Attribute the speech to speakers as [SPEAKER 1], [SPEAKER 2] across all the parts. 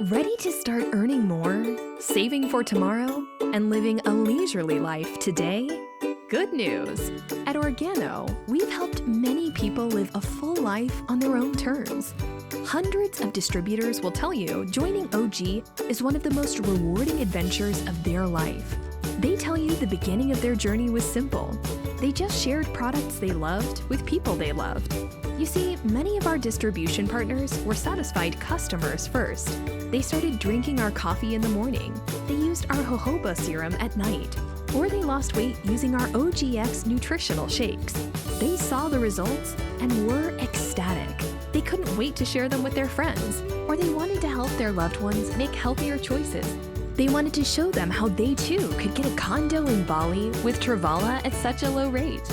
[SPEAKER 1] Ready to start earning more, saving for tomorrow, and living a leisurely life today? Good news! At Organo, we've helped many people live a full life on their own terms. Hundreds of distributors will tell you joining OG is one of the most rewarding adventures of their life. They tell you the beginning of their journey was simple. They just shared products they loved with people they loved. You see, many of our distribution partners were satisfied customers first. They started drinking our coffee in the morning. They used our jojoba serum at night. Or they lost weight using our OGX nutritional shakes. They saw the results and were ecstatic. They couldn't wait to share them with their friends, or they wanted to help their loved ones make healthier choices. They wanted to show them how they too could get a condo in Bali with Travala at such a low rate.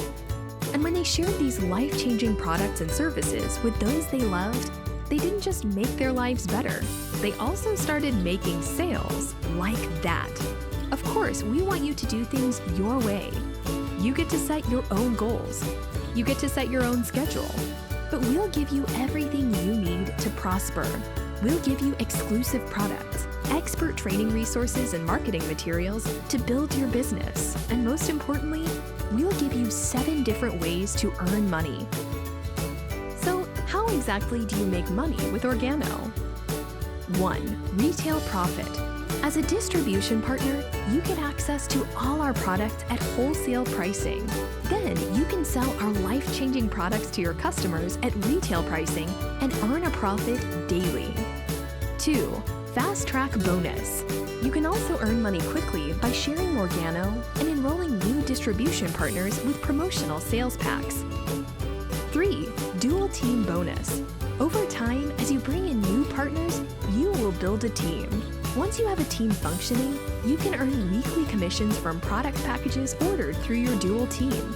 [SPEAKER 1] And when they shared these life-changing products and services with those they loved, they didn't just make their lives better, they also started making sales like that. Of course, we want you to do things your way. You get to set your own goals. You get to set your own schedule. But we'll give you everything you need to prosper. We'll give you exclusive products, expert training resources and marketing materials to build your business. And most importantly, we'll give you 7 different ways to earn money. So, how exactly do you make money with Organo? 1. Retail profit. As a distribution partner, you get access to all our products at wholesale pricing. Then you can sell our life-changing products to your customers at retail pricing and earn a profit daily. 2. Fast Track Bonus. You can also earn money quickly by sharing Organo and enrolling new distribution partners with promotional sales packs. 3. Dual Team Bonus. Over time, as you bring in new partners, you will build a team. Once you have a team functioning, you can earn weekly commissions from product packages ordered through your dual team.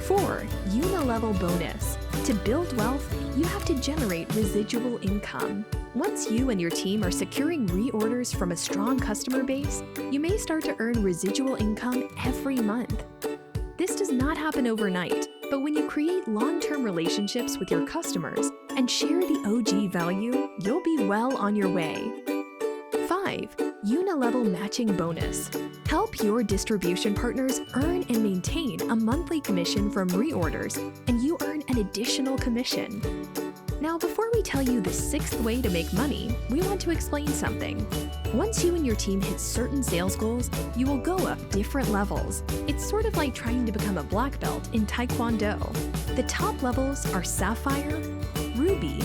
[SPEAKER 1] 4. Unilevel Bonus. To build wealth, you have to generate residual income. Once you and your team are securing reorders from a strong customer base, you may start to earn residual income every month. This does not happen overnight, but when you create long-term relationships with your customers and share the OG value, you'll be well on your way. 5. Unilevel Matching Bonus. Help your distribution partners earn and maintain a monthly commission from reorders, and you earn an additional commission. Now, before we tell you the 6th way to make money, we want to explain something. Once you and your team hit certain sales goals, you will go up different levels. It's sort of like trying to become a black belt in Taekwondo. The top levels are Sapphire, Ruby,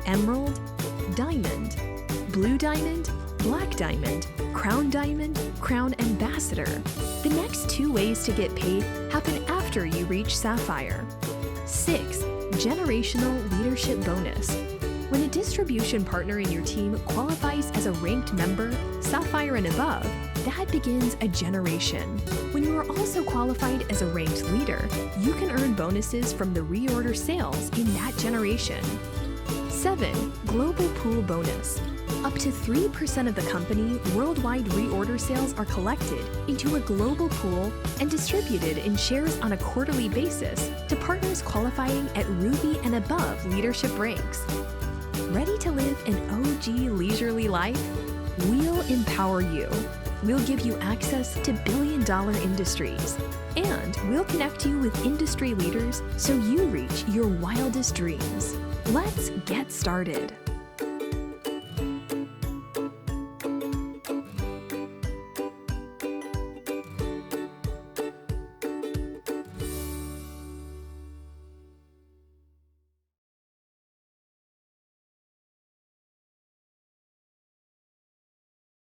[SPEAKER 1] Emerald, Diamond, Blue Diamond, Black Diamond, Crown Diamond, Crown Ambassador. The next 2 ways to get paid happen after you reach Sapphire. 6. Generational Leadership Bonus. When a distribution partner in your team qualifies as a ranked member, Sapphire and above, that begins a generation. When you are also qualified as a ranked leader, you can earn bonuses from the reorder sales in that generation. 7. Global Pool Bonus. Up to 3% of the company worldwide reorder sales are collected into a global pool and distributed in shares on a quarterly basis to partners qualifying at Ruby and above leadership ranks. Ready to live an OG leisurely life? We'll empower you. We'll give you access to billion-dollar industries. And we'll connect you with industry leaders so you reach your wildest dreams. Let's get started.